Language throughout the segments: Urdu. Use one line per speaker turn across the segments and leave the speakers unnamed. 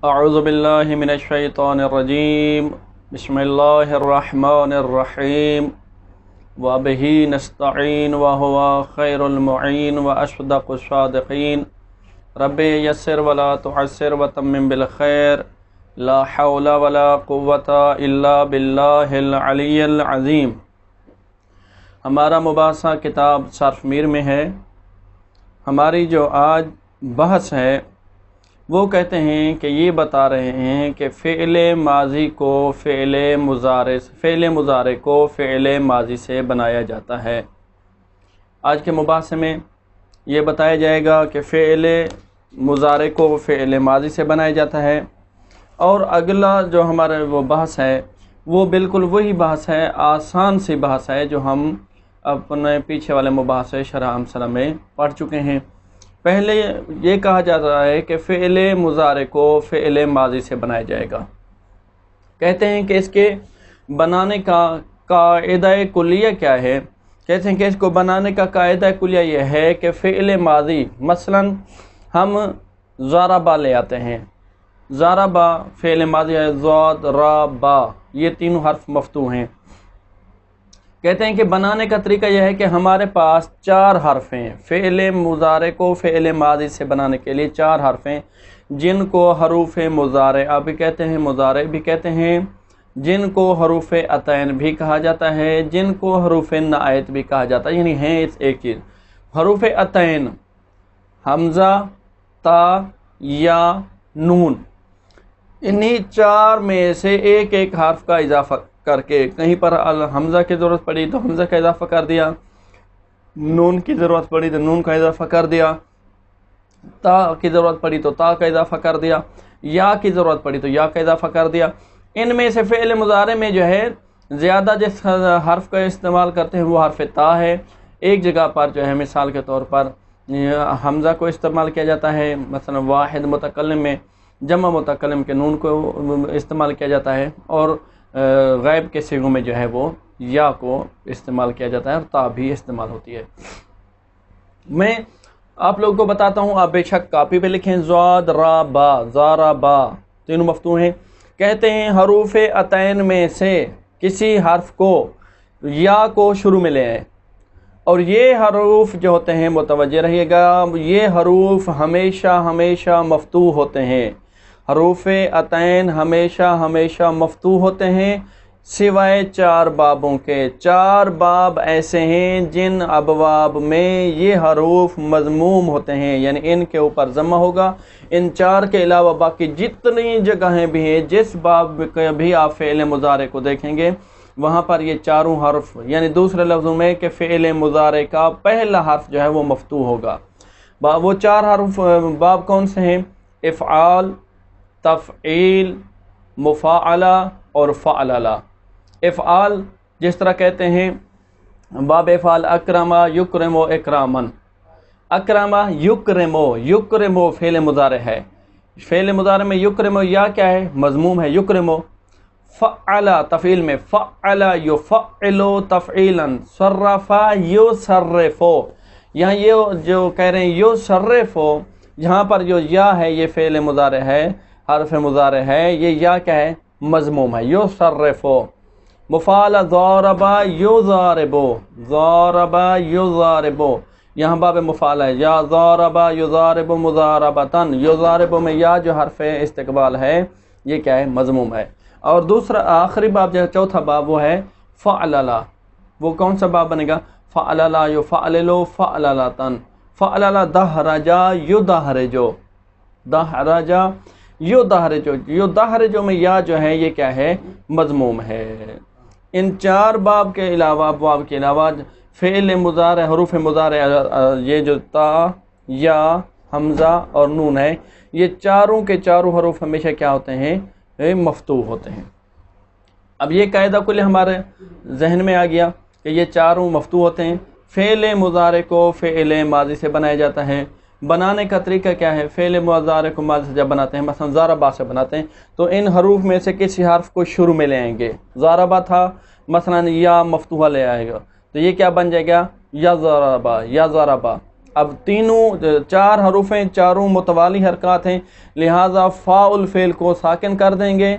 اعوذ باللہ من الشیطان الرجیم بسم اللہ الرحمن الرحیم وبہ نستعین وہو خیر المعین واصدق الصادقین رب یسر ولا تعسر وتمم بالخیر لا حول ولا قوة الا باللہ العلی العظیم۔ ہمارا مباحثہ کتاب صرف میر میں ہے۔ ہماری جو آج بحث ہے وہ کہتے ہیں کہ یہ بتا رہے ہیں کہ فعل ماضی کو فعل مضارع کو فعل ماضی سے بنایا جاتا ہے۔ آج کے مباحثے میں یہ بتایا جائے گا کہ فعل مضارع کو فعل ماضی سے بنایا جاتا ہے، اور اگلا جو ہمارا وہ بحث ہے وہ بالکل وہی بحث ہے، آسان سی بحث ہے جو ہم اپنے پیچھے والے مباحثے شرح امثلہ میں پڑھ چکے ہیں۔ پہلے یہ کہا جاتا ہے کہ فعل مضارع کو فعل ماضی سے بنایا جائے گا۔ کہتے ہیں کہ اس کے بنانے کا قاعدہ کلیہ کیا ہے؟ کہتے ہیں کہ اس کو بنانے کا قاعدہ کلیہ یہ ہے کہ فعل ماضی مثلا ہم ضربا لے آتے ہیں۔ ضربا فعل ماضی ہے، ضاد را با، یہ تینوں حرف مفتوح ہیں۔ کہتے ہیں کہ بنانے کا طریقہ یہ ہے کہ ہمارے پاس 4 حرف ہیں۔ فعل مضارع کو فعل ماضی سے بنانے کے لیے 4 حرف ہیں، جن کو حروف مضارعہ بھی کہتے ہیں، مضارع بھی کہتے ہیں، جن کو حروف عطین بھی کہا جاتا ہے، جن کو حروف نعت بھی کہا جاتا ہے، یعنی ہیں ایک چیز۔ حروف عطین حمزہ، تا، یا، نون، انہی 4 میں سے ایک ایک حرف کا اضافہ کر کے، کہیں پر حمزہ کی ضرورت پڑی تو حمزہ کا اضافہ کر دیا، نون کی ضرورت پڑی تو نون کا اضافہ کر دیا، تا کی ضرورت پڑی تو تا کا اضافہ کر دیا، یا کی ضرورت پڑی تو یا کا اضافہ کر دیا۔ ان میں سے فعل مضارع میں جو ہے زیادہ جس حرف کا استعمال کرتے ہیں وہ حرف تا ہے۔ ایک جگہ پر جو ہے مثال کے طور پر حمزہ کو استعمال کیا جاتا ہے، مثلا واحد متکلم میں جمع متکلم کے نون کو استعمال کیا جاتا ہے، اور غائب کے صیغوں میں جو ہے وہ یا کو استعمال کیا جاتا ہے، اور تا بھی استعمال ہوتی ہے۔ میں آپ لوگوں کو بتاتا ہوں، آپ بے شک کاپی پہ لکھیں۔ ضاد را با، زارا با، تینوں مفتوح ہیں۔ کہتے ہیں حروف عطین میں سے کسی حرف کو یا کو شروع میں لے آئیں، اور یہ حروف جو ہوتے ہیں متوجہ رہیے گا، یہ حروف ہمیشہ ہمیشہ مفتوح ہوتے ہیں۔ حروف عطین ہمیشہ مفتوح ہوتے ہیں، سوائے 4 بابوں کے۔ 4 باب ایسے ہیں جن ابواب میں یہ حروف مضموم ہوتے ہیں، یعنی ان کے اوپر ضمہ ہوگا۔ ان 4 کے علاوہ باقی جتنی جگہیں بھی ہیں، جس باب کے بھی آپ فعل مضارع کو دیکھیں گے وہاں پر یہ 4 حرف، یعنی دوسرے لفظوں میں کہ فعل مضارع کا پہلا حرف جو ہے وہ مفتوح ہوگا۔ وہ 4 حرف باب کون سے ہیں؟ افعال، تفعیل، مفاعلہ اور فعللہ۔ افعال جس طرح کہتے ہیں باب افعال اکرما یکرم اکرامن، اکرما یکرمو، یکرمو فعل مضارع ہے۔ فعل مضارع میں یکرمو یا کیا ہے؟ مضموم ہے، یکرمو۔ فعلا تفعیل میں فعلا یفعلو تفعیلا، صرفا یصرفو، یہاں یہ جو کہہ رہے ہیں یصرفو، یہاں پر جو یا ہے یہ فعل مضارع ہے، حرف مضارع ہے، یہ یا کیا ہے؟ مضموم ہے، یصرفو۔ مفعلہ ضاربا یضاربو، ضاربا یضاربو، یہاں باب مفعلہ ہے، یا ضاربا یضارب مضاربتن، یضارب میں یا جو حرف استقبال ہے یہ کیا ہے؟ مضموم ہے۔ اور دوسرا آخری باب جو ہے، چوتھا باب وہ ہے فعللہ۔ وہ کون سا باب بنے گا؟ فعللہ یفعللو فعللتن، فعللہ دہرجا یدہرجو، دہرجا یدہرجو، یدہرجو میں یا جو ہے یہ کیا ہے؟ مضموم ہے۔ ان 4 باب کے علاوہ، ابواب کے علاوہ فعل مضارع، حروف مضارع، یہ جو تا، یا، حمزہ اور نون ہے، یہ چاروں کے چاروں حروف ہمیشہ کیا ہوتے ہیں؟ مفتوح ہوتے ہیں۔ اب یہ قاعدہ کل ہمارے ذہن میں آ گیا کہ یہ چاروں مفتوح ہوتے ہیں۔ فعل مضارع کو فعل ماضی سے بنایا جاتا ہے۔ بنانے کا طریقہ کیا ہے؟ فعل مضارع کو ماضی سے جب بناتے ہیں، مثلا ضربا سے بناتے ہیں، تو ان حروف میں سے کسی حرف کو شروع میں لے آئیں گے۔ ضربا تھا، مثلا یا مفتوحہ لے آئے گا، تو یہ کیا بن جائے گا؟ یا ضربا، یا ضربا۔ اب تینوں 4 حروف ہیں، چاروں متوالی حرکات ہیں، لہٰذا فا الفعل کو ساکن کر دیں گے،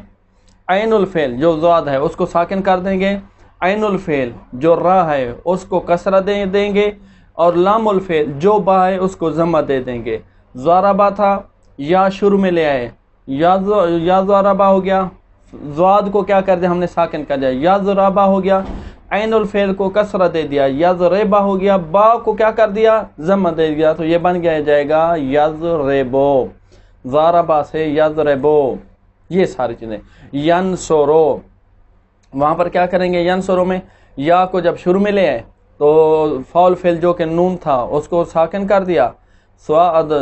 عین الفعل جو ضاد ہے اس کو ساکن کر دیں گے، عین الفعل جو را ہے اس کو کسرہ دے دیں گے، اور لام الفعل جو با ہے اس کو ضمہ دے دیں گے۔ ضربہ تھا، یا شروع میں لے آئے، یا ضربہ ہو گیا، ضاد کو کیا کر دیا ہم نے ساکن کر دیا، یا ضربہ ہو گیا، عین الفعل کو کسرہ دے دیا، یضربہ ہو گیا، با کو کیا کر دیا ضمہ دے دیا، تو یہ بن گیا جائے گا یضربو، ضربہ سے یضربو، یہ ساری چیزیں۔ ینصرو، وہاں پر کیا کریں گے، ینصرو میں یا کو جب شروع میں لے آئے تو فاعل فعل جو کہ نون تھا اس کو ساکن کر دیا، سواد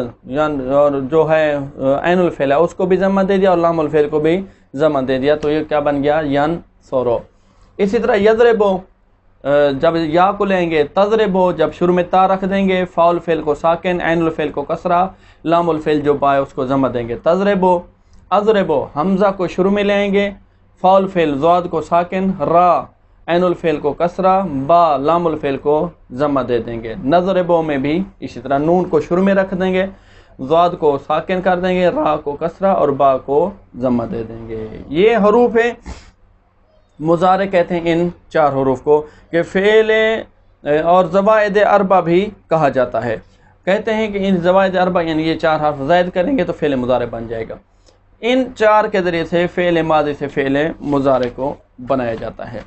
اور جو ہے عین الفعل ہے اس کو بھی ضمہ دے دیا، اور لام الفعل کو بھی ضمہ دے دیا، تو یہ کیا بن گیا ینصرو۔ اسی طرح یضربو جب یا کو لیں گے، تضربو جب شروع میں تا رکھ دیں گے، فاء الفعل کو ساکن، عین الفعل کو کسرہ، لام الفعل جو با ہے اس کو ضمہ دیں گے، تضربو۔ اضربو حمزہ کو شروع میں لیں گے، فاء الفعل ضاد کو ساکن، را عین الفعل کو کسرہ، با لام الفعل کو ضمہ دے دیں گے۔ نضربو میں بھی اسی طرح نون کو شروع میں رکھ دیں گے، ضاد کو ساکن کر دیں گے، را کو کسرہ اور با کو ضمہ دے دیں گے۔ یہ حروف ہیں مضارع، کہتے ہیں ان 4 حروف کو کہ فعل اور زوائد اربع بھی کہا جاتا ہے۔ کہتے ہیں کہ ان زوائد اربع یعنی یہ 4 حرف زائد کریں گے تو فعل مضارع بن جائے گا۔ ان 4 کے ذریعے سے فعل ماضی سے فعل مضارع کو بنایا جاتا ہے۔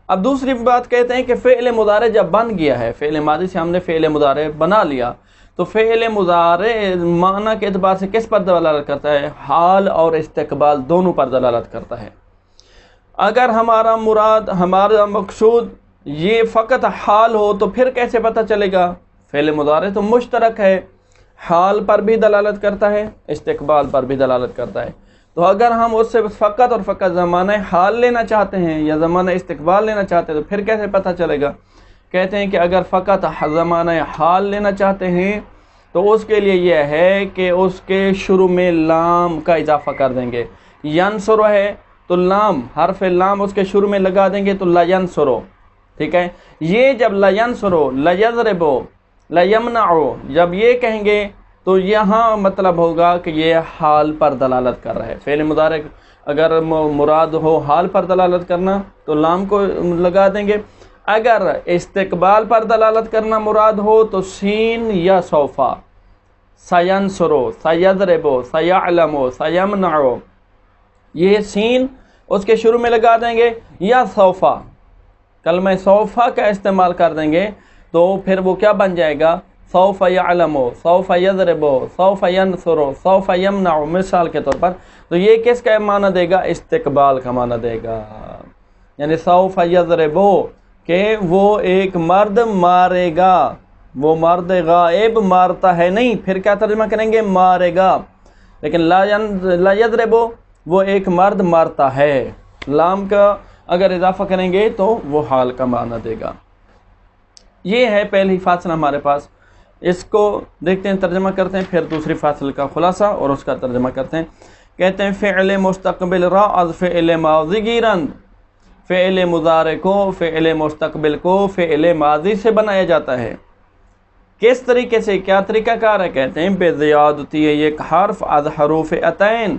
اب دوسری بات کہتے ہیں کہ فعل مضارع جب بن گیا ہے، فعل ماضی سے ہم نے فعل مضارع بنا لیا، تو فعل مضارع معنی کے اعتبار سے کس پر دلالت کرتا ہے؟ حال اور استقبال دونوں پر دلالت کرتا ہے۔ اگر ہمارا مراد، ہمارا مقصود یہ فقط حال ہو تو پھر کیسے پتہ چلے گا؟ فعل مضارع تو مشترک ہے، حال پر بھی دلالت کرتا ہے، استقبال پر بھی دلالت کرتا ہے، تو اگر ہم اس سے فقط اور فقط زمانہ حال لینا چاہتے ہیں یا زمانہ استقبال لینا چاہتے ہیں تو پھر کیسے پتہ چلے گا؟ کہتے ہیں کہ اگر فقط زمانہ حال لینا چاہتے ہیں تو اس کے لیے یہ ہے کہ اس کے شروع میں لام کا اضافہ کر دیں گے۔ ینصر ہے تو لام، حرف لام اس کے شروع میں لگا دیں گے تو لا ینصرو، ٹھیک ہے۔ یہ جب لا ینصرو، لا یضربو، لا یمنعو جب یہ کہیں گے تو یہاں مطلب ہوگا کہ یہ حال پر دلالت کر رہا ہے۔ فعل مضارع اگر مراد ہو حال پر دلالت کرنا تو لام کو لگا دیں گے، اگر استقبال پر دلالت کرنا مراد ہو تو سین یا سوفا، سینصرو، سیضربو، سیعلمو، سیمنعو، یہ سین اس کے شروع میں لگا دیں گے، یا سوفا، کلمہ سوفا کا استعمال کر دیں گے تو پھر وہ کیا بن جائے گا؟ سوف یعلمو، سوف یضربو، سوف ینصرو، سوف یمنعو، مثال کے طور پر۔ تو یہ کس کا معنی دے گا؟ استقبال کا معنی دے گا، یعنی سوف یضربو کہ وہ ایک مرد مارے گا، وہ مرد غائب مارتا ہے نہیں، پھر کیا ترجمہ کریں گے؟ مارے گا۔ لیکن لا یضربو وہ ایک مرد مارتا ہے، لام کا اگر اضافہ کریں گے تو وہ حال کا معنی دے گا۔ یہ ہے پہلی فاصلہ ہمارے پاس، اس کو دیکھتے ہیں، ترجمہ کرتے ہیں، پھر دوسری فاصل کا خلاصہ اور اس کا ترجمہ کرتے ہیں۔ کہتے ہیں فعل مستقبل را از فعل ماضی گیرند، فعل مضارع کو، فعل مستقبل کو فعل ماضی سے بنایا جاتا ہے۔ کس طریقے سے، کیا طریقہ کار ہے؟ کہتے ہیں بے زیادتی ایک حرف از حروف عطین،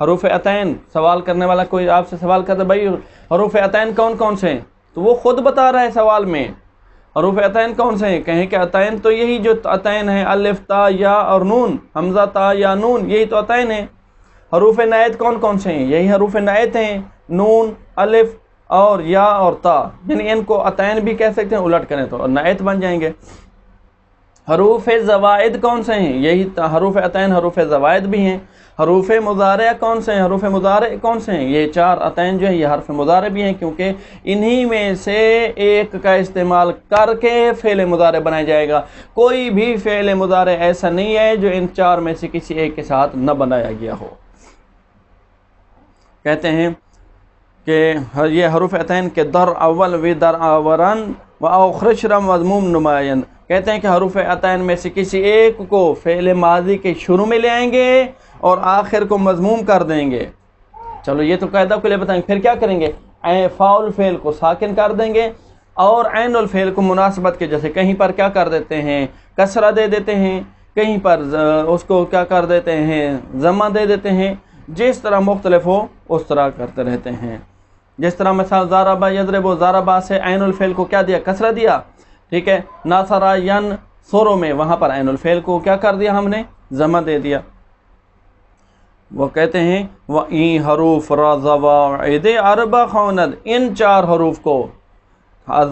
حروف عطین، سوال کرنے والا کوئی آپ سے سوال کرتا ہے بھائی حروف عطین کون کون سے ہیں، تو وہ خود بتا رہا ہے سوال میں حروف عطین کون سے ہیں، کہیں کہ عطین تو یہی جو عطین ہیں، الف تا یا اور نون، حمزہ تا یا نون، یہی تو عطین ہیں۔ حروف نائت کون کون سے ہیں؟ یہی حروف نائت ہیں، نون، الف اور یا اور تا، یعنی ان کو عطین بھی کہہ سکتے ہیں، الٹ کریں تو نائت بن جائیں گے۔ حروف زوائد کون سے ہیں؟ یہی حروف عطین حروف زوائد بھی ہیں۔ حروف مضارع کون سے ہیں؟ حروف مضارع کون سے ہیں؟ یہ 4 عطین جو ہے یہ حرف مضارع بھی ہیں، کیونکہ انہی میں سے ایک کا استعمال کر کے فعل مضارع بنایا جائے گا۔ کوئی بھی فعل مضارع ایسا نہیں ہے جو ان 4 میں سے کسی ایک کے ساتھ نہ بنایا گیا ہو۔ کہتے ہیں کہ یہ حروف عطین کے در اول و در آورن و آخرشر مضموم نمائن، کہتے ہیں کہ حروف عطین میں سے کسی ایک کو فعل ماضی کے شروع میں لے آئیں گے اور آخر کو مضموم کر دیں گے۔ چلو یہ تو قاعدہ کے لیے بتائیں گے، پھر کیا کریں گے؟ فاء الفعل کو ساکن کر دیں گے اور عین الفعل کو مناسبت کے جیسے کہیں پر کیا کر دیتے ہیں؟ کسرہ دے دیتے ہیں، کہیں پر اس کو کیا کر دیتے ہیں، ضمہ دے دیتے ہیں، جس طرح مختلف ہو اس طرح کرتے رہتے ہیں۔ جس طرح مثال ضربہ یضرب، ضربہ سے عین الفعل کو کیا دیا، کسرہ دیا، ٹھیک ہے۔ ناصرہ ینصر میں وہاں پر عین الفعل کو کیا کر دیا ہم نے، ضمہ دے دیا۔ وہ کہتے ہیں وَإِن حروف را زوائد اربع خوند، ان چار حروف کو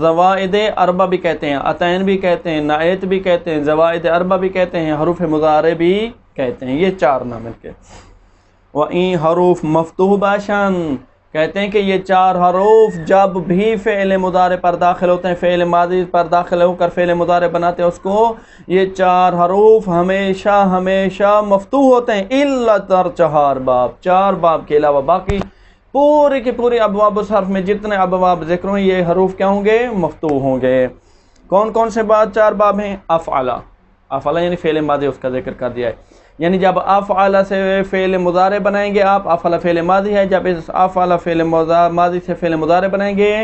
زوائد اربع بھی کہتے ہیں، عطین بھی کہتے ہیں، نعیت بھی کہتے ہیں، زوائد اربع بھی کہتے ہیں، حروف مضارع بھی کہتے ہیں، یہ چار نام ان کے۔ وَإِن حروف مفتوح باشن، کہتے ہیں کہ یہ چار حروف جب بھی فعل مضارع پر داخل ہوتے ہیں، فعل ماضی پر داخل ہو کر فعل مضارع بناتے ہیں اس کو، یہ چار حروف ہمیشہ ہمیشہ مفتوح ہوتے ہیں، الا تر چار باب، چار باب کے علاوہ باقی پوری کی پوری ابواب الصرف میں جتنے ابواب ذکر ہیں یہ حروف کیا ہوں گے، مفتوح ہوں گے۔ کون کون سے بعد چار باب ہیں؟ افعلا، افعلا یعنی فعل ماضی اس کا ذکر کر دیا ہے، یعنی جب افعلا سے فعل مضارع بنائیں گے آپ، افعلا فعل ماضی ہے، جب اس افعلا فعل ماضی سے فعل مضارع بنائیں گے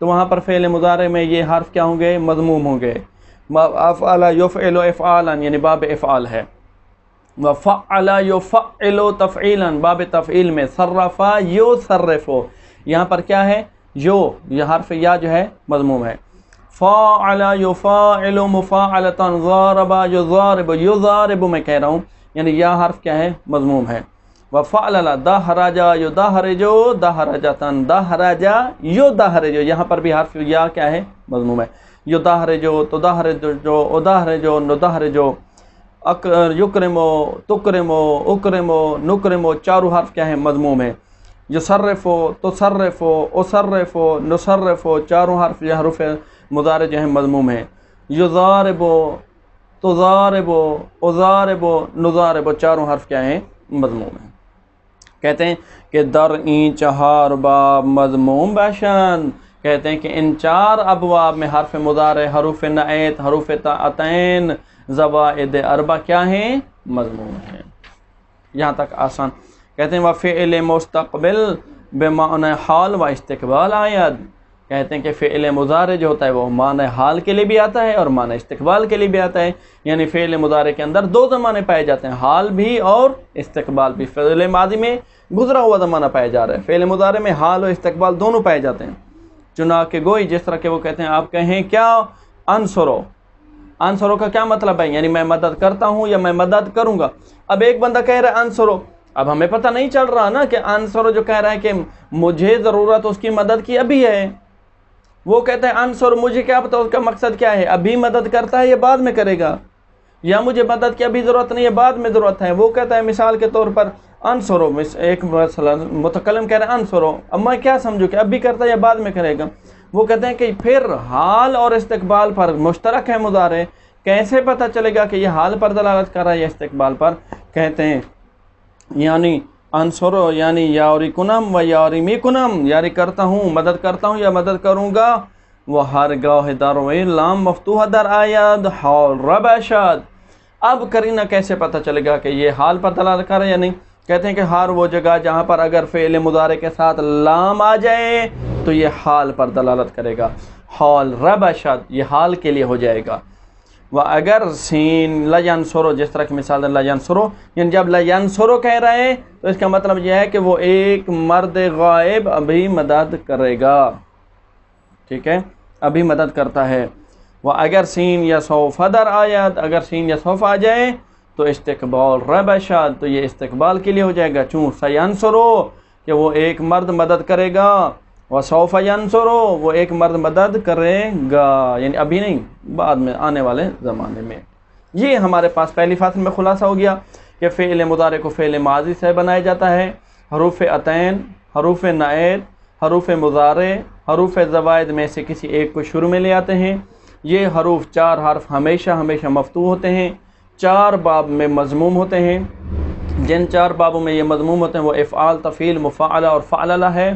تو وہاں پر فعل مضارع میں یہ حرف کیا ہوں گے، مضموم ہوں گے۔ افعلا یفعل افعالا یعنی باب افعال ہے، وفعل یفعل تفعیلا باب تفعیل میں، صرف یصرف یہاں پر کیا ہے، یہ حرف یا جو ہے مضموم ہے۔ فاعل یفاعل مفاعلتا، ضارب یضارب، یضارب میں کہہ رہا ہوں یعنی یا حرف کیا ہے، مضموم ہے۔ وفعلل دحرج یدحرج دحرجتا، دحرج یدحرج یہاں پر بھی حرف یا کیا ہے، مضموم ہے۔ یدحرج تدحرج ادحرج ندحرج، یکرمو تکرمو اکرمو نکرمو، چاروں حرف کیا ہے، مضموم ہے۔ یصرفو تصرفو اصرفو نصرفو، چاروں حرف یہ حروف مضارع جو ہیں مضموم ہیں۔ یضاربو تضاربو اضاربو نضاربو، چاروں حرف کیا ہیں، مضموم ہیں۔ کہتے ہیں کہ در این چہار باب مضموم باشن، کہتے ہیں کہ ان چار ابواب میں حرف مضارع، حروف نعیت، حروف عطین، زوائد اربع کیا ہیں، مضموم ہیں۔ یہاں تک آسان۔ کہتے ہیں وفعل مستقبل بمعنی حال و استقبال آید، کہتے ہیں کہ فعل مضارع جو ہوتا ہے وہ معنی حال کے لیے بھی آتا ہے اور معنی استقبال کے لیے بھی آتا ہے، یعنی فعل مضارع کے اندر دو زمانے پائے جاتے ہیں، حال بھی اور استقبال بھی۔ فعل ماضی میں گزرا ہوا زمانہ پایا جا رہا ہے، فعل مضارع میں حال اور استقبال دونوں پائے جاتے ہیں۔ چنانکہ گوئی جس طرح کہ وہ کہتے ہیں آپ کہیں کیا، انصرو، انصرو کا کیا مطلب ہے، یعنی میں مدد کرتا ہوں یا میں مدد کروں گا۔ اب ایک بندہ کہہ رہا ہے انصرو، اب ہمیں پتہ نہیں چل رہا نا کہ انصرو جو کہہ رہا ہے کہ مجھے ضرورت اس کی مدد کی ابھی ہے، وہ کہتا ہے انصر، مجھے کیا پتہ اس کا مقصد کیا ہے، ابھی مدد کرتا ہے یا بعد میں کرے گا، یا مجھے مدد کی ابھی ضرورت نہیں ہے بعد میں ضرورت ہے۔ وہ کہتا ہے مثال کے طور پر انصرو، ایک مثلا متکلم کہہ رہا ہے انصرو، اب میں کیا سمجھوں کہ ابھی کرتا ہے یا بعد میں کرے گا۔ وہ کہتے ہیں کہ پھر حال اور استقبال پر مشترک ہے مضارع، کیسے پتہ چلے گا کہ یہ حال پر دلالت کر رہا ہے یا استقبال پر؟ کہتے ہیں یعنی انصرو یعنی یاری کنم و یاری می کنم، یاری کرتا ہوں، مدد کرتا ہوں یا مدد کروں گا۔ وہ ہر گاہ دروی لام مفتوح در آید حال ربشد، اب کرینہ کیسے پتہ چلے گا کہ یہ حال پر دلالت کر رہا ہے یا نہیں؟ کہتے ہیں کہ ہر وہ جگہ جہاں پر اگر فعل مضارع کے ساتھ لام آ جائے تو یہ حال پر دلالت کرے گا، حال ربشد یہ حال کے لیے ہو جائے گا۔ وہ اگر سین لینصرو، جس طرح کی مثال ہے لینصرو، یعنی جب لینصرو کہہ رہے ہیں تو اس کا مطلب یہ ہے کہ وہ ایک مرد غائب ابھی مدد کرے گا، ٹھیک ہے، ابھی مدد کرتا ہے۔ وہ اگر سین یا سوف در آیت، اگر سین یا سوف آ جائے تو استقبال ربشد، تو یہ استقبال کے لیے ہو جائے گا، چون سینصرو کہ وہ ایک مرد مدد کرے گا، وسوف ینصرو وہ ایک مرد مدد کرے گا، یعنی ابھی نہیں بعد میں آنے والے زمانے میں۔ یہ ہمارے پاس پہلی فصل میں خلاصہ ہو گیا کہ فعل مضارع کو فعل ماضی سے بنایا جاتا ہے، حروف عطین، حروف نعیت، حروف مضارع، حروف زوائد میں سے کسی ایک کو شروع میں لے آتے ہیں۔ یہ حروف چار حرف ہمیشہ ہمیشہ مفتوح ہوتے ہیں، چار باب میں مضموم ہوتے ہیں، جن چار بابوں میں یہ مضموم ہوتے ہیں وہ افعال، تفعیل، مفاعلہ اور فعللہ ہے۔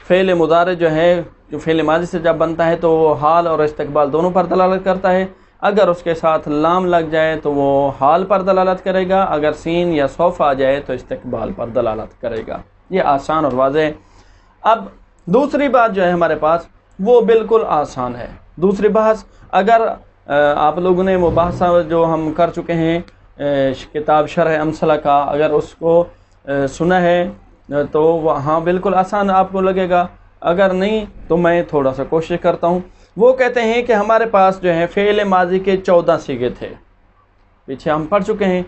فعل مضارع جو ہے جو فعل ماضی سے جب بنتا ہے تو وہ حال اور استقبال دونوں پر دلالت کرتا ہے، اگر اس کے ساتھ لام لگ جائے تو وہ حال پر دلالت کرے گا، اگر سین یا سوف آ جائے تو استقبال پر دلالت کرے گا۔ یہ آسان اور واضح ہے۔ اب دوسری بات جو ہے ہمارے پاس وہ بالکل آسان ہے۔ دوسری بحث، اگر آپ لوگوں نے مباحثہ جو ہم کر چکے ہیں کتاب شرح امثلہ کا، اگر اس کو سنا ہے تو ہاں بالکل آسان آپ کو لگے گا، اگر نہیں تو میں تھوڑا سا کوشش کرتا ہوں۔ وہ کہتے ہیں کہ ہمارے پاس جو ہے فعل ماضی کے 14 صیغے تھے، پیچھے ہم پڑھ چکے ہیں،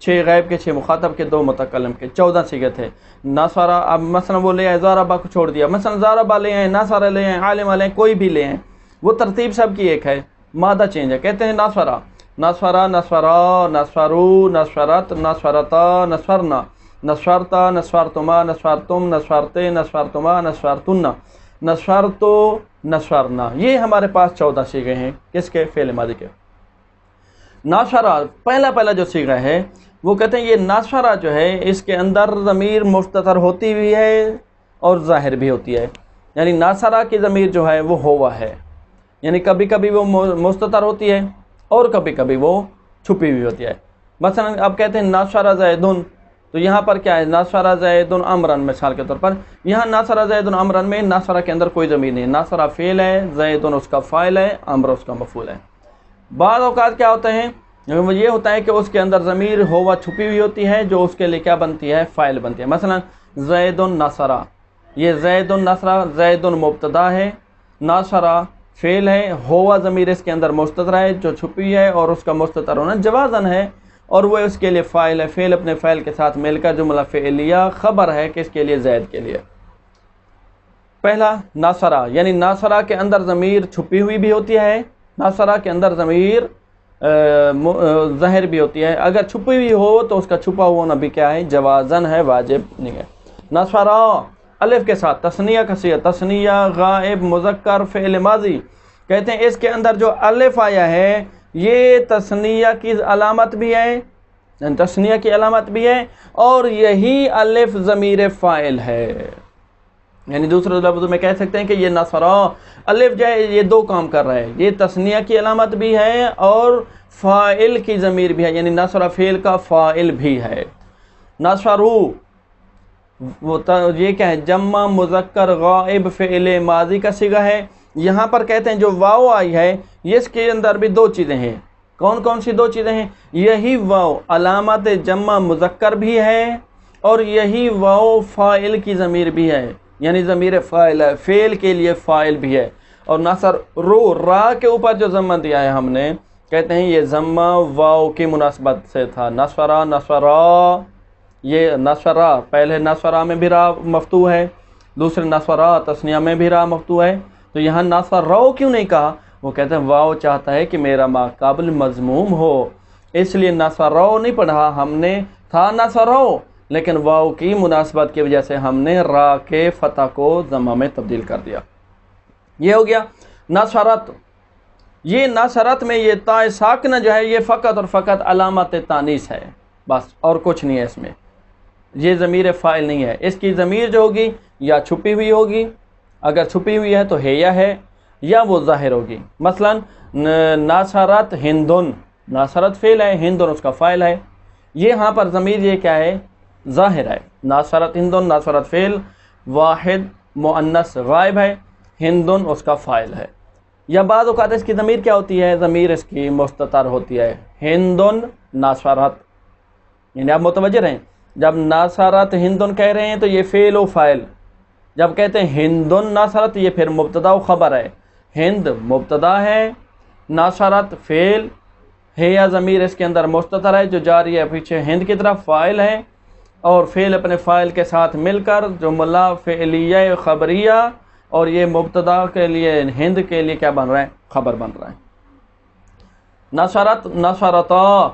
6 غائب کے، 6 مخاطب کے، 2 متکلم کے، 14 صیغے تھے۔ ناصرہ، اب مثلا وہ لے آئے ضاربہ کو چھوڑ دیا، مثلا ضاربہ لے آئے، ناصرہ لے آئے، عالم لے آئے، کوئی بھی لے آئے، وہ ترتیب سب کی ایک ہے، مادہ چینج ہے۔ کہتے ہیں ناصرہ، نصرہ، نصرا، نصرو، نصرت، نصرتا، نصرنا، نصرتا، نصرتما، نصرتم، نصرتے، نصرتما، نصرتن، نصرتو، نصرنا۔ یہ ہمارے پاس 14 صیغے ہیں کس کے؟ فعل ماضی کے۔ ناصرہ پہلا جو صیغہ ہے وہ کہتے ہیں یہ ناصرہ جو ہے اس کے اندر ضمیر مستتر ہوتی بھی ہے اور ظاہر بھی ہوتی ہے، یعنی ناصرہ کی ضمیر جو ہے وہ ہوا ہے، یعنی کبھی کبھی وہ مستتر ہوتی ہے اور کبھی کبھی وہ چھپی ہوئی ہوتی ہے۔ مثلا اب کہتے ہیں ناصرہ زیدن، تو یہاں پر کیا ہے؟ ناصرہ زیدن امرن، مثال کے طور پر یہاں ناصرہ زیدن امرن میں ناصرہ کے اندر کوئی ضمیر نہیں، ناصرہ فعل ہے، زیدن اس کا فاعل ہے، امر اس کا مفعول ہے۔ بعض اوقات کیا ہوتے ہیں؟ یہ ہوتا ہے کہ اس کے اندر ضمیر ہوا چھپی ہوئی ہوتی ہے جو اس کے لیے کیا بنتی ہے؟ فاعل بنتی ہے۔ مثلا زید نصرہ، یہ زید نصرہ، زید مبتدا ہے، ناصرہ فعل ہے، ہوا ضمیر اس کے اندر مستتر ہے جو چھپی ہے اور اس کا مستتر ہونا جوازن ہے، اور وہ اس کے لیے فاعل ہے، فعل اپنے فاعل کے ساتھ مل کر جملہ فعلیہ خبر ہے کس کے لیے؟ زید کے لیے۔ پہلا ناصرہ، یعنی ناصرہ کے اندر ضمیر چھپی ہوئی بھی ہوتی ہے، ناصرہ کے اندر ضمیر ظاہر بھی ہوتی ہے، اگر چھپی ہوئی ہو تو اس کا چھپا ہونا بھی کیا ہے؟ جوازن ہے، واجب نہیں ہے۔ نصرہ الف کے ساتھ، تثنیہ کا صیغہ، تثنیہ غائب مذکر فعل ماضی، کہتے ہیں اس کے اندر جو الف آیا ہے یہ تثنیہ کی علامت بھی ہے، تثنیہ کی علامت بھی ہے، اور یہی الف ضمیر فاعل ہے، یعنی دوسرے لفظ میں کہہ سکتے ہیں کہ یہ نصرہ الف جو ہے یہ دو کام کر رہا ہے، یہ تثنیہ کی علامت بھی ہے اور فاعل کی ضمیر بھی ہے، یعنی نصرہ فعل کا فاعل بھی ہے۔ نصرو وہ یہ کیا ہے؟ جمع مذکر غائب فعل ماضی کا صیغہ ہے۔ یہاں پر کہتے ہیں جو واو آئی ہے اس کے اندر بھی 2 چیزیں ہیں، کون کون سی 2 چیزیں ہیں؟ یہی واو علامت جمع مذکر بھی ہے اور یہی واو فاعل کی ضمیر بھی ہے، یعنی ضمیر فاعل ہے، فعل کے لیے فاعل بھی ہے۔ اور نصر رو، را کے اوپر جو ضمہ دیا ہے ہم نے، کہتے ہیں یہ ضمہ واو کی مناسبت سے تھا، نصرہ نصرا، یہ نصرہ پہلے نصرہ میں بھی را مفتوح ہے، دوسرے نصرہ تثنیہ میں بھی را مفتوح ہے، تو یہاں نصرو کیوں نہیں کہا؟ وہ کہتے ہیں واو چاہتا ہے کہ میرا ما قابل مضموم ہو، اس لیے نصرو نہیں پڑھا ہم نے، تھا نصرو لیکن واو کی مناسبت کی وجہ سے ہم نے را کے فتح کو ضمہ میں تبدیل کر دیا۔ یہ ہو گیا نصرت۔ یہ نصرت میں یہ تا ساکنہ جو ہے یہ فقط اور فقط علامت تانیث ہے، بس اور کچھ نہیں ہے اس میں، یہ ضمیر فاعل نہیں ہے، اس کی ضمیر جو ہوگی یا چھپی ہوئی ہوگی، اگر چھپی ہوئی ہے تو ہے یا وہ ظاہر ہوگی۔ مثلا ناصرت ہندن، ناصرت فعل ہے، ہندن اس کا فاعل ہے، یہ یہاں پر ضمیر یہ کیا ہے؟ ظاہر ہے۔ ناصرت ہندن، ناصرت فعل واحد مؤنث غائب ہے، ہندن اس کا فاعل ہے۔ یا بعض اوقات اس کی ضمیر کیا ہوتی ہے؟ ضمیر اس کی مستتر ہوتی ہے، ہندن ناصرت، یعنی آپ متوجہ رہیں، جب ناصرت ہندن کہہ رہے ہیں تو یہ فعل و فاعل، جب کہتے ہیں ہندن ناصرت یہ پھر مبتدا و خبر ہے، ہند مبتدا ہے، ناصرت فعل ہے یا ضمیر اس کے اندر مستتر ہے جو جاری ہے پیچھے ہند کی طرف، فاعل ہے، اور فعل اپنے فاعل کے ساتھ مل کر جملہ فعلیہ خبریہ، اور یہ مبتدا کے لیے ہند کے لیے کیا بن رہا ہے؟ خبر بن رہا ہے۔ نصرت نصرتا،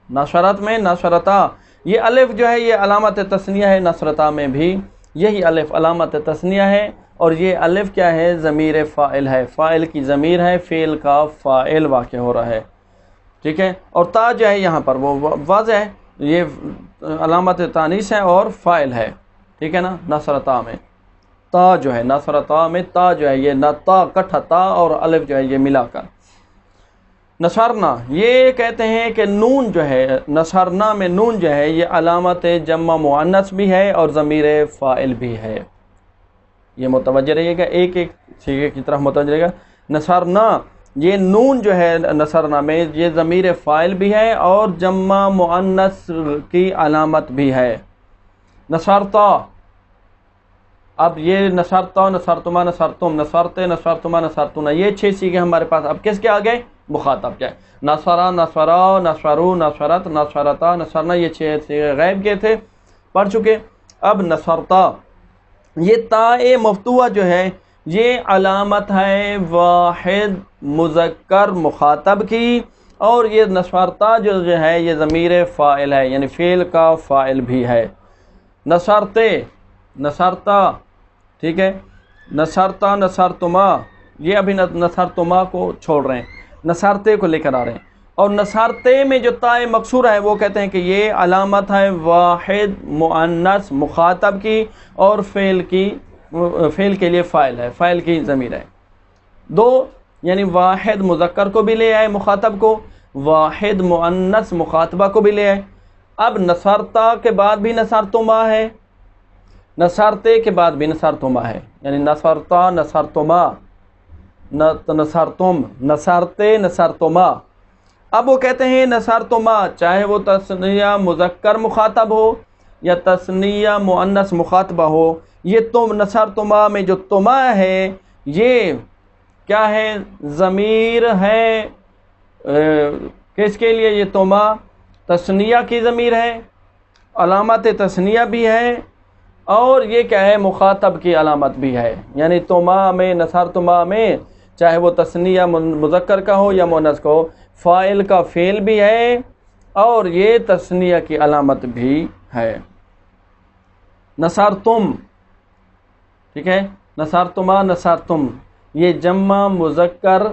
نصرت میں نصرتا، یہ الف جو ہے یہ علامت تثنیہ ہے، نصرتا میں بھی یہی الف علامت تثنیہ ہے، اور یہ الف کیا ہے؟ ضمیر فاعل ہے، فاعل کی ضمیر ہے، فعل کا فاعل واقع ہو رہا ہے، ٹھیک ہے۔ اور تا جو ہے یہاں پر وہ واضح ہے، یہ علامت تانیث ہے اور فاعل ہے، ٹھیک ہے نا۔ نصرتا میں تا جو ہے، نصرتا میں تا جو ہے یہ نہ تا کٹھا تا اور الف جو ہے یہ ملا کر۔ نصرنا یہ کہتے ہیں کہ نون جو ہے، نصرنا میں نون جو ہے یہ علامت جمع مؤنث بھی ہے اور ضمیر فاعل بھی ہے، یہ متوجہ رہیے گا، ایک ایک صیغے کی طرف متوجہ رہیے گا۔ نصرنا یہ نون جو ہے نصرنا میں یہ ضمیر فاعل بھی ہے اور جمع مؤنث کی علامت بھی ہے. نصرتا، اب یہ نصرتا، نصرتما، نصرتم، نصرتے، نصرتما، نصرتنا، یہ 6 صیغے ہمارے پاس. اب کس کے آگے؟ مخاطب کے. نصرا، نصرا، نصرو، نصرت، نصرتا، نصرنا، یہ 6 صیغے غائب کے تھے، پڑھ چکے. اب نصرتا، یہ تاء مفتوحہ جو ہے یہ علامت ہے واحد مذکر مخاطب کی، اور یہ نصرتا جو ہے یہ ضمیر فاعل ہے، یعنی فعل کا فاعل بھی ہے. نصرتے، نصرتا، ٹھیک ہے. نصرتا، نصرتما، یہ ابھی نصرتما کو چھوڑ رہے ہیں، نصرتے کو لے کر آ رہے ہیں. اور نصرتے میں جو تاء مکسور ہے وہ کہتے ہیں کہ یہ علامت ہے واحد مؤنث مخاطب کی، اور فعل کے لیے فاعل ہے، فاعل کی ضمیر ہے. دو، یعنی واحد مذکر کو بھی لے آئے مخاطب کو، واحد مؤنث مخاطبہ کو بھی لے آئے. اب نصرتا کے بعد بھی نصرتما ہے، نصرتے کے بعد بھی نصرتما ہے، یعنی نصرتا، نصرتما، نصرتم، نصرتے، نصرتما. اب وہ کہتے ہیں نصرتما چاہے وہ تثنیہ مذکر مخاطب ہو یا تثنیہ مؤنث مخاطبہ ہو، یہ تم نصرتما میں جو تما ہے یہ کیا ہے؟ ضمیر ہے. کس کے لیے یہ تما؟ تثنیہ کی ضمیر ہے، علامت تثنیہ بھی ہے، اور یہ کیا ہے؟ مخاطب کی علامت بھی ہے. یعنی تما میں، نصرتما میں چاہے وہ تثنیہ مذکر کا ہو یا مؤنث کا ہو، فاعل کا فعل بھی ہے اور یہ تثنیہ کی علامت بھی ہے. نصرتم، ٹھیک ہے. نصرتما، نصرتم، یہ جمع مذکر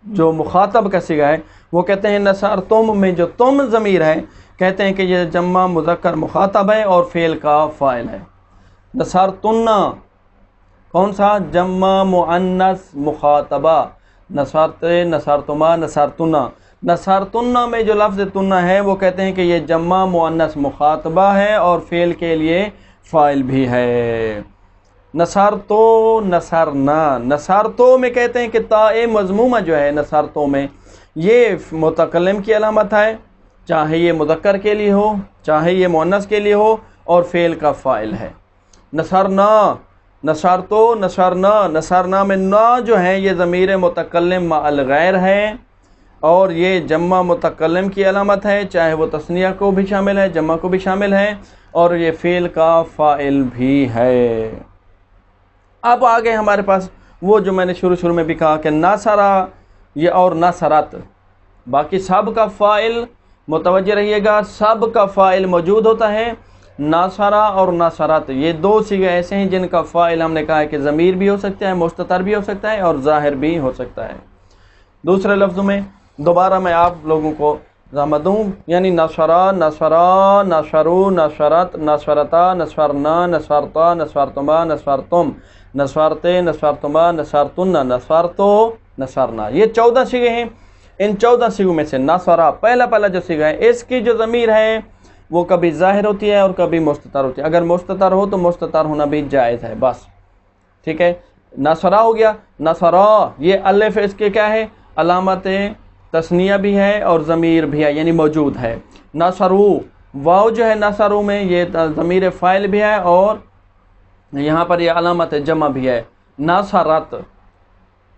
جو مخاطب کا صیغہ ہے وہ کہتے ہیں نصرتم میں جو تم ضمیر ہے کہتے ہیں کہ یہ جمع مذکر مخاطب ہے اور فعل کا فاعل ہے. نصرتنا، کون سا؟ جمع مؤنث مخاطبہ. نصرتے، نصرتما، نصرتنا. نصرتنا میں جو لفظ تنا ہے وہ کہتے ہیں کہ یہ جمع مؤنث مخاطبہ ہے اور فعل کے لیے فاعل بھی ہے. نصرتو، نصرنا. نصرتو میں کہتے ہیں کہ تاء مضمومہ جو ہے نصرتو میں یہ متکلم کی علامت ہے، چاہے یہ مذکر کے لیے ہو چاہے یہ مؤنث کے لیے ہو، اور فعل کا فاعل ہے. نصرنا، نصرتو، نصرنا. نصرنا میں نا جو ہے یہ ضمیر متکلم مع الغیر ہے اور یہ جمع متکلم کی علامت ہے، چاہے وہ تثنیہ کو بھی شامل ہے جمع کو بھی شامل ہے، اور یہ فعل کا فاعل بھی ہے. اب آگے ہمارے پاس وہ جو میں نے شروع میں بھی کہا کہ ناصرہ یہ اور ناصرت، باقی سب کا فاعل متوجہ رہیے گا، سب کا فاعل موجود ہوتا ہے. ناصرہ اور ناصرت یہ 2 صیغے ایسے ہیں جن کا فاعل ہم نے کہا ہے کہ ضمیر بھی ہو سکتا ہے، مستتر بھی ہو سکتا ہے اور ظاہر بھی ہو سکتا ہے. دوسرے لفظوں میں دوبارہ میں آپ لوگوں کو زحمت دوں، یعنی نصرا، نصرا، نصرو، نصرت، نصرتا، نصرنا، نصرتا، نصرتما، نصرتم، نصرتے، نصرتما، نصرتن، نصرتو، نصرنا. یہ 14 صیغے ہیں. ان 14 صیغوں میں سے نصرا پہلا جو صیغہ ہے اس کی جو ضمیر ہے وہ کبھی ظاہر ہوتی ہے اور کبھی مستتر ہوتی ہے. اگر مستتر ہو تو مستتر ہونا بھی جائز ہے بس، ٹھیک ہے. نصرا ہو گیا. نصرا یہ الف اس کے کیا ہے؟ علامت تثنیہ بھی ہے اور ضمیر بھی ہے، یعنی موجود ہے. نصرو، واو جو ہے نصرو میں یہ ضمیر فاعل بھی ہے اور یہاں پر یہ علامت جمع بھی ہے. نصرت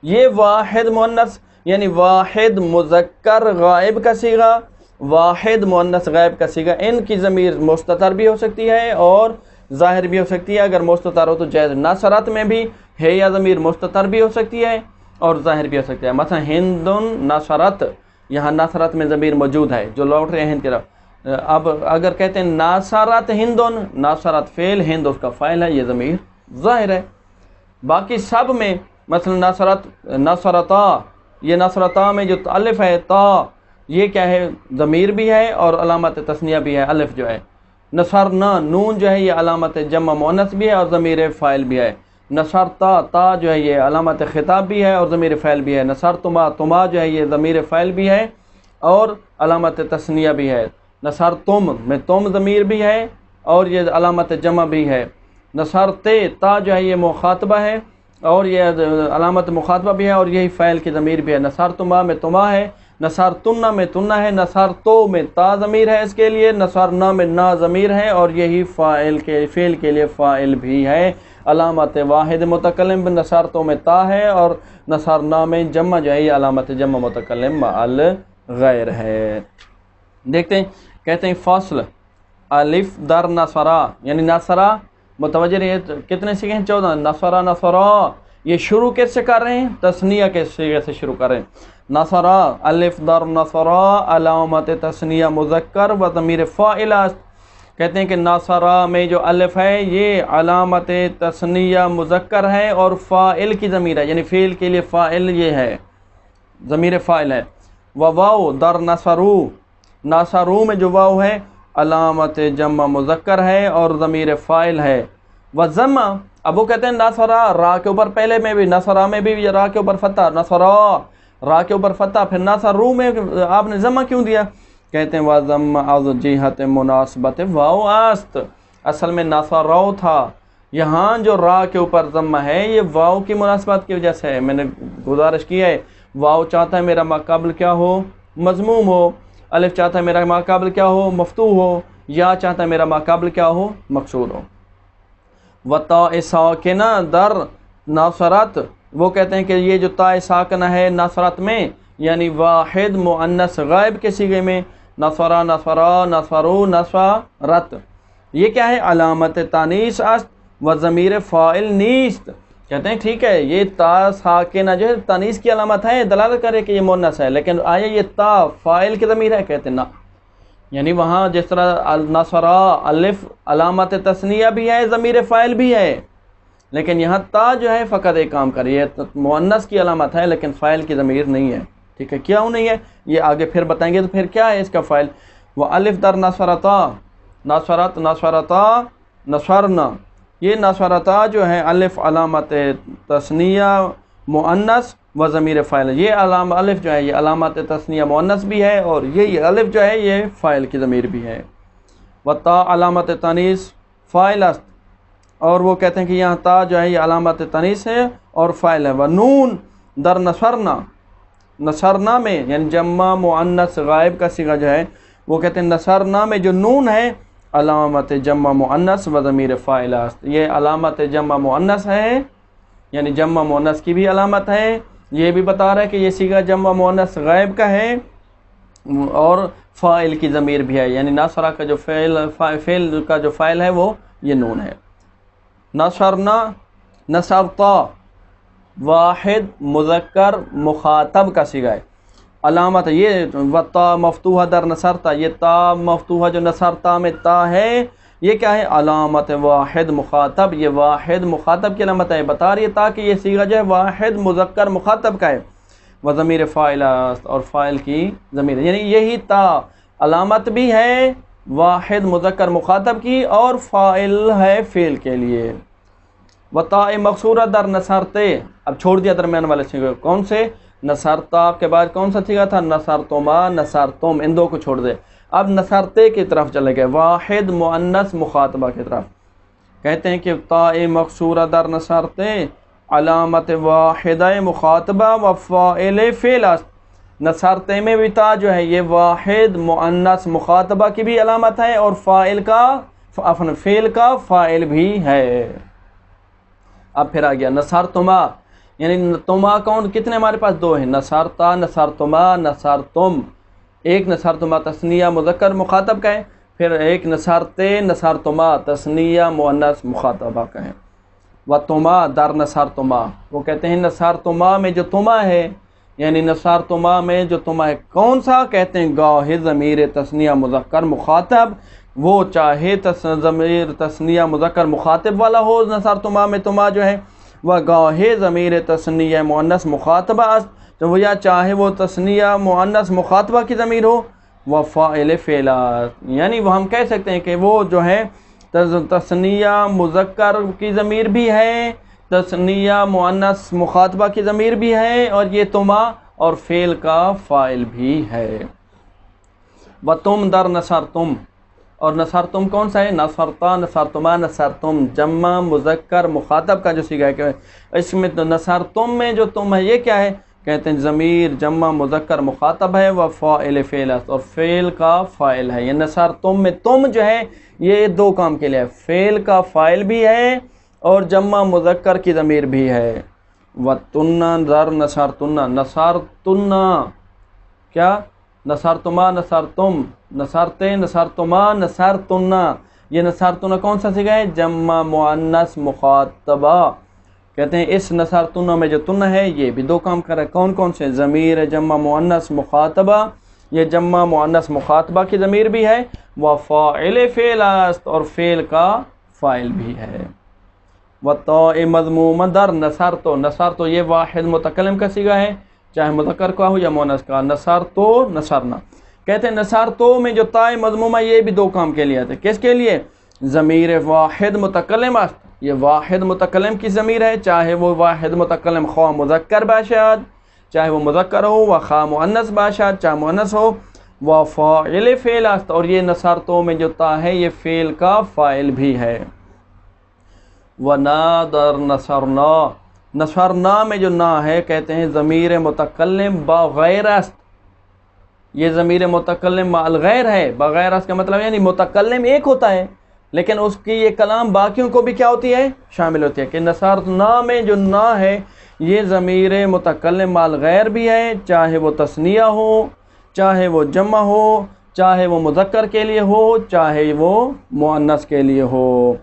یہ واحد مؤنث یعنی واحد مذکر غائب کا صیغہ، واحد مؤنث غائب کا صیغہ، ان کی ضمیر مستتر بھی ہو سکتی ہے اور ظاہر بھی ہو سکتی ہے. اگر مستتر ہو تو جائز. نصرت میں بھی ہے یا ضمیر مستتر بھی ہو سکتی ہے اور ظاہر بھی ہو سکتا ہے. مثلا ہندن نصرت، یہاں نصرت میں ضمیر موجود ہے جو لوٹ رہے ہیں ہند کی طرف. اب اگر کہتے ہیں ناصرت ہندن، ناصرت فعل، ہند اس کا فاعل ہے، یہ ضمیر ظاہر ہے. باقی سب میں مثلا نصرت، نصرتا، یہ نصرتا میں جو الف ہے تا یہ کیا ہے؟ ضمیر بھی ہے اور علامت تثنیہ بھی ہے. الف جو ہے نصرنا، نون جو ہے یہ علامت جمع مؤنث بھی ہے اور ضمیر فاعل بھی ہے. نصرتا، تا جو ہے یہ علامت خطاب بھی ہے اور ضمیر فاعل بھی ہے. نصرتما، تما جو ہے یہ ضمیر فاعل بھی ہے اور علامت تثنیہ بھی ہے. نصرتم میں تم ضمیر بھی ہے اور یہ علامت جمع بھی ہے. نصرتے، تا جو ہے یہ مخاطبہ ہے اور یہ علامت مخاطبہ بھی ہے اور یہی فاعل کی ضمیر بھی ہے۔ نصرتما میں تما ہے، نصرتن میں تنہ ہے، نصرتو میں تا ضمیر ہے اس کے لیے، نصرنا میں نا ضمیر ہے اور یہی فاعل کے لیے فاعل بھی ہے۔ علامت واحد متکلم نصرتو میں تا ہے اور نصرنا میں جمع جو ہے یہ علامت جمع متکلم مع الغیر ہے۔ دیکھتے ہیں، کہتے ہیں فاصل الف در نصرا، یعنی نصرا متوجہ رہے کتنے سیغے ہیں؟ 14۔ نصرا نصرا، یہ شروع کس سے کر رہے ہیں؟ تثنیہ کے سیغے سے شروع کر رہے ہیں۔ نصرا الف در نصرا علامت تثنیہ مذکر و ضمیر فاعل است۔ کہتے ہیں کہ نصرا میں جو الف ہے یہ علامت تثنیہ مذکر ہے اور فاعل کی ضمیر ہے، یعنی فعل کے لیے فاعل یہ ہے، ضمیر فاعل ہے۔ و واو در نصرو، نصرو میں جو واو ہے علامت جمع مذکر ہے اور ضمیر فاعل ہے۔ و ضمہ، اب وہ کہتے ہیں نصرا را کے اوپر پہلے میں بھی، نصرا میں بھی را کے اوپر فتح، نصرا را کے اوپر فتح، پھر نصرو میں آپ نے ضمہ کیوں دیا؟ کہتے ہیں و ضمہ از جہت مناسبت واو است، اصل میں نصرو تھا، یہاں جو را کے اوپر ضمہ ہے یہ واو کی مناسبت کی وجہ سے ہے۔ میں نے گزارش کی ہے واو چاہتا ہے میرا ما قبل کیا ہو؟ مضموم ہو، الف چاہتا ہے میرا ما قبل کیا ہو؟ مفتوح ہو، یا چاہتا ہے میرا ما قبل کیا ہو؟ مکسور ہو۔ و تا ساکنہ در نصرت، وہ کہتے ہیں کہ یہ جو تا ساکنہ ہے نصرت میں یعنی واحد مؤنث غائب کے صیغے میں، نصرا نصرا نصرو نصرت، یہ کیا ہے؟ علامت تانیث است و ضمیر فاعل نیست۔ کہتے ہیں ٹھیک ہے یہ تا ساکنہ جو ہے تانیث کی علامت ہے، دلالت کرے کہ یہ مؤنث ہے، لیکن آیا یہ تا فاعل کی ضمیر ہے؟ کہتے ہیں نا، یعنی وہاں جس طرح نصرا الف علامت تثنیہ بھی ہے ضمیر فاعل بھی ہے، لیکن یہاں تا جو ہے فقط ایک کام کر، یہ مؤنث کی علامت ہے لیکن فاعل کی ضمیر نہیں ہے۔ ٹھیک ہے، کیوں نہیں ہے یہ آگے پھر بتائیں گے۔ تو پھر کیا ہے اس کا فاعل؟ وہ الف در نصرتا، نصرت نصرتا نصرنا، یہ نصرتا جو ہے الف علامت تثنیہ مؤنث و ضمیر فاعل، یہ الف جو ہے یہ علامت تثنیہ مؤنث بھی ہے اور یہ الف جو ہے یہ فاعل کی ضمیر بھی ہے۔ و تا علامت تانیث فاعل است، اور وہ کہتے ہیں کہ یہاں تا جو ہے یہ علامت تانیث ہے اور فاعل ہے۔ و نون در نصرنا، نصرنا میں یعنی جمع مؤنث غائب کا صیغہ جو ہے وہ کہتے ہیں نصرنا میں جو نون ہے علامت جمع مؤنث و ضمیر فاعل است، یہ علامت جمع مؤنث ہے، یعنی جمع مؤنث کی بھی علامت ہے، یہ بھی بتا رہا ہے کہ یہ صیغہ جمع مؤنث غائب کا ہے اور فاعل کی ضمیر بھی ہے، یعنی نصرہ کا جو فعل کا جو فاعل ہے وہ یہ نون ہے۔ نصرنا نصرتا واحد مذکر مخاطب کا صیغہ ہے، علامت یہ و تا مفتوحہ در نصرتا، یہ تا مفتوحہ جو نصرتا میں تا ہے یہ کیا ہے؟ علامت واحد مخاطب، یہ واحد مخاطب کی علامت ہے، بتا رہی ہے تاکہ یہ صیغہ جو ہے واحد مذکر مخاطب کا ہے۔ و ضمیر فاعل اور فاعل کی ضمیر، یعنی یہی تا علامت بھی ہے واحد مذکر مخاطب کی اور فاعل ہے فعل کے لیے۔ و تا مقصورہ در نصرتے، اب چھوڑ دیا درمیان والے صیغے، کون سے؟ نصرتا کے بعد کون سا صیغہ تھا؟ نصرتما نصرتم، ان دو کو چھوڑ دے، اب نصرتے کی طرف چلے گئے، واحد مؤنث مخاطبہ کی طرف۔ کہتے ہیں کہ تا مقصورہ در نصرتے علامت واحدہ مخاطبہ و فاعل فعل است، نصرتے میں بھی تا جو ہے یہ واحد مؤنث مخاطبہ کی بھی علامت ہے اور فاعل کا فاعل بھی ہے۔ اب پھر آ گیا نصرتما، یعنی تما کون کتنے ہمارے پاس؟ دو ہیں، نصرتا نصرتما نصرتم، ایک نصرتما تثنیہ مذکر مخاطب کا ہے، پھر ایک نصرتے نصرتما تثنیہ مؤنث مخاطبہ کا ہے۔ و تما در نصرتما، وہ کہتے ہیں نصرتما میں جو تما ہے یعنی نصرتما میں جو تما ہے کون سا؟ کہتے ہیں گاہ ضمیر تثنیہ مذکر مخاطب، وہ چاہے ضمیر تثنیہ مذکر مخاطب والا ہو نصرتما میں تما جو ہے، وہ گاہ ضمیر تثنیہ مؤنث مخاطبہ است، تو وہ یا چاہے وہ تثنیہ مؤنث مخاطبہ کی ضمیر ہو، وہ فاعل فعل، یعنی وہ ہم کہہ سکتے ہیں کہ وہ جو ہے تثنیہ مذکر کی ضمیر بھی ہے، تثنیہ مؤنث مخاطبہ کی ضمیر بھی ہے اور یہ تما اور فعل کا فاعل بھی ہے۔ و تم در نصرتم، اور نصرتم کون سا ہے؟ نصرتا، نصرتما، نصرتم، جمع مذکر مخاطب کا جو صیغہ ہے، اس میں تو نصرتم میں جو تم ہے یہ کیا ہے؟ کہتے ہیں ضمیر جمع مذکر مخاطب ہے، و فاعل فعل است، اور فعل کا فاعل ہے۔ یہ نصرتم میں تم جو ہے یہ دو کام کے لیے ہے، فعل کا فاعل بھی ہے اور جمع مذکر کی ضمیر بھی ہے۔ وَتُنَّ در نصرتن، نصرتن کیا؟ نصرتما، نصرتم، نصرتے، نصرتما، نصرتن، یہ نصرتن کون سا صیغہ ہے؟ جمع مؤنث مخاطبہ۔ کہتے ہیں اس نصرتن میں جو تن ہے یہ بھی دو کام کر رہا ہے، کون کون سے؟ ضمیر جمع مؤنث مخاطبہ، یہ جمع مؤنث مخاطبہ کی ضمیر بھی ہے، وفاعل فعل است، اور فعل کا فاعل بھی ہے۔ وطاء مضموم در نصرتو، نصرتو یہ واحد متکلم کا صیغہ ہے، چاہے مذکر کا ہو یا مؤنث کا، نصرتو، نصرنا۔ کہتے ہیں نصرتو میں جو تاء مضمومہ یہ بھی دو کام کے لیے آتے ہیں، کس کے لیے؟ ضمیر واحد متکلم است، یہ واحد متکلم کی ضمیر ہے، چاہے وہ واحد متکلم خواہ مذکر باشد، چاہے وہ مذکر ہو، و خواہ مؤنث باشد، چاہے مؤنث ہو، و فاعل فعل است، اور یہ نصرتو میں جو تا ہے یہ فعل کا فاعل بھی ہے۔ وَنَا در نصرنا، نصرنا میں جو نا ہے کہتے ہیں ضمیر متکلم بغیر است، یہ ضمیر متکلم مع الغیر ہے، بغیر است کا مطلب یعنی متکلم ایک ہوتا ہے لیکن اس کی یہ کلام باقیوں کو بھی کیا ہوتی ہے؟ شامل ہوتی ہے، کہ نصرنا میں جو نا ہے یہ ضمیر متکلم مع الغیر بھی ہے، چاہے وہ تثنیہ ہو، چاہے وہ جمع ہو، چاہے وہ مذکر کے لیے ہو، چاہے وہ مؤنث کے لیے ہو۔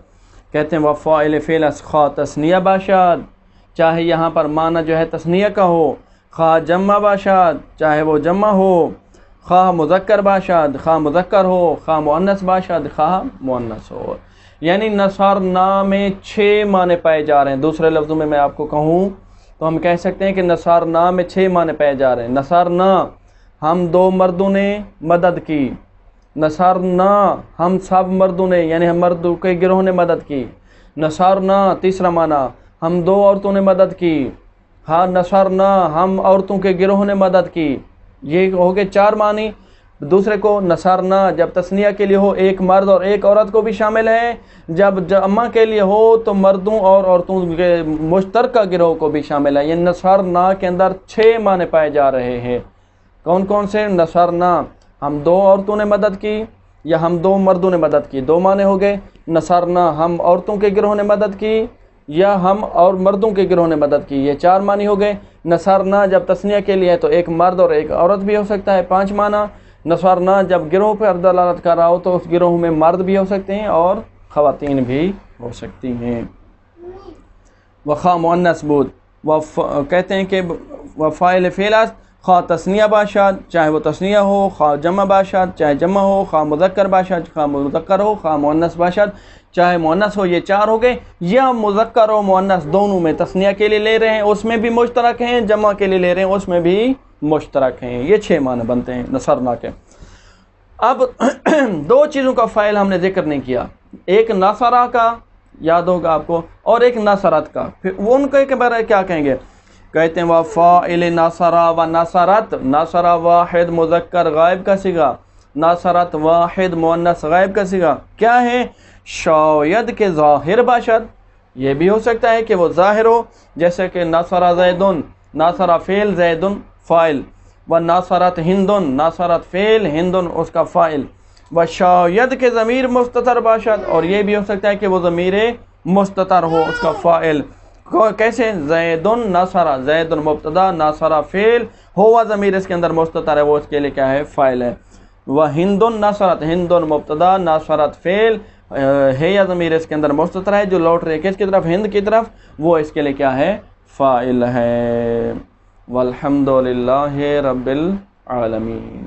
کہتے ہیں وفاعل فعل خواہ تثنیہ باشد، چاہے یہاں پر معنی جو ہے تثنیہ کا ہو، خواہ جمع باشد، چاہے وہ جمع ہو، خواہ مذکر باشد، خواہ مذکر ہو، خواہ مؤنث باشد، خواہ مؤنث ہو۔ یعنی نصرنا میں 6 معنی پائے جا رہے ہیں۔ دوسرے لفظوں میں آپ کو کہوں تو ہم کہہ سکتے ہیں کہ نصرنا میں 6 معنی پائے جا رہے ہیں۔ نصرنا ہم 2 مردوں نے مدد کی، نصرنا ہم سب مردوں نے یعنی ہم مردوں کے گروہ نے مدد کی، نصرنا تیسرا معنی ہم 2 عورتوں نے مدد کی، ہاں نصرنا ہم عورتوں کے گروہ نے مدد کی، یہ ہو گئے 4 معنی۔ دوسرے کو نصرنا جب تثنیہ کے لیے ہو ایک مرد اور ایک عورت کو بھی شامل ہے، جب جمع کے لیے ہو تو مردوں اور عورتوں کے مشترکہ گروہ کو بھی شامل ہے۔ یہ نصرنا کے اندر 6 معنی پائے جا رہے ہیں۔ کون کون سے؟ نصرنا ہم 2 عورتوں نے مدد کی یا ہم 2 مردوں نے مدد کی، 2 معنی ہو گئے۔ نصرنا ہم عورتوں کے گروہ نے مدد کی یا ہم اور مردوں کے گروہ نے مدد کی، یہ 4 معنی ہو گئے۔ نصرنا جب تثنیہ کے لیے ہے تو ایک مرد اور ایک عورت بھی ہو سکتا ہے، 5 معنی۔ نصرنا جب گروہ پر دلالت کر رہا ہو تو اس گروہ میں مرد بھی ہو سکتے ہیں اور خواتین بھی ہو سکتی ہیں۔ وخواہ مؤنث بود، کہتے ہیں کہ وفاعل فعل است، خواہ تثنیہ باشد چاہے وہ تثنیہ ہو، خواہ جمع باشد چاہے جمع ہو، خواہ مذکر باشد خواہ مذکر ہو، خواہ مؤنث باشد چاہے مؤنث ہو، یہ 4 ہو گئے۔ یا مذکر و مؤنث دونوں میں تثنیہ کے لیے لے رہے ہیں اس میں بھی مشترک ہیں، جمع کے لیے لے رہے ہیں اس میں بھی مشترک ہیں، یہ 6 معنی بنتے ہیں نصرنا کے۔ اب 2 چیزوں کا فاعل ہم نے ذکر نہیں کیا، ایک نصرہ کا یاد ہوگا آپ کو اور ایک نصرت کا، پھر وہ ان کے بارے کیا کہیں گے؟ کہتے ہیں وفاعل نصرہ و نصرت، نصرہ واحد مذکر غائب کا صیغہ، نصرت واحد مؤنث غائب کا صیغہ کیا ہے؟ شاید کے ظاہر باشد، یہ بھی ہو سکتا ہے کہ وہ ظاہر ہو، جیسے کہ نصرہ زیدن، نصرہ فعل زیدن فاعل، و نصرت ہندن، نصرت فعل ہندن اس کا فاعل، و شاید کے ضمیر مستتر باشد، اور یہ بھی ہو سکتا ہے کہ وہ ضمیر مستتر ہو اس کا فاعل۔ کیسے؟ زیدن نصرہ، زیدن مبتدا، نصرہ فعل، ہوا ضمیر اس کے اندر مستتر ہے وہ اس کے لیے کیا ہے؟ فاعل ہے۔ و ہندن نصرت، ہندن مبتدا، نصرت فعل، ہے یا ضمیر اس کے اندر مستتر ہے جو لوٹ رہے کس کی طرف؟ ہند کی طرف، وہ اس کے لیے کیا ہے؟ فاعل ہے۔ والحمد للہ رب العالمین۔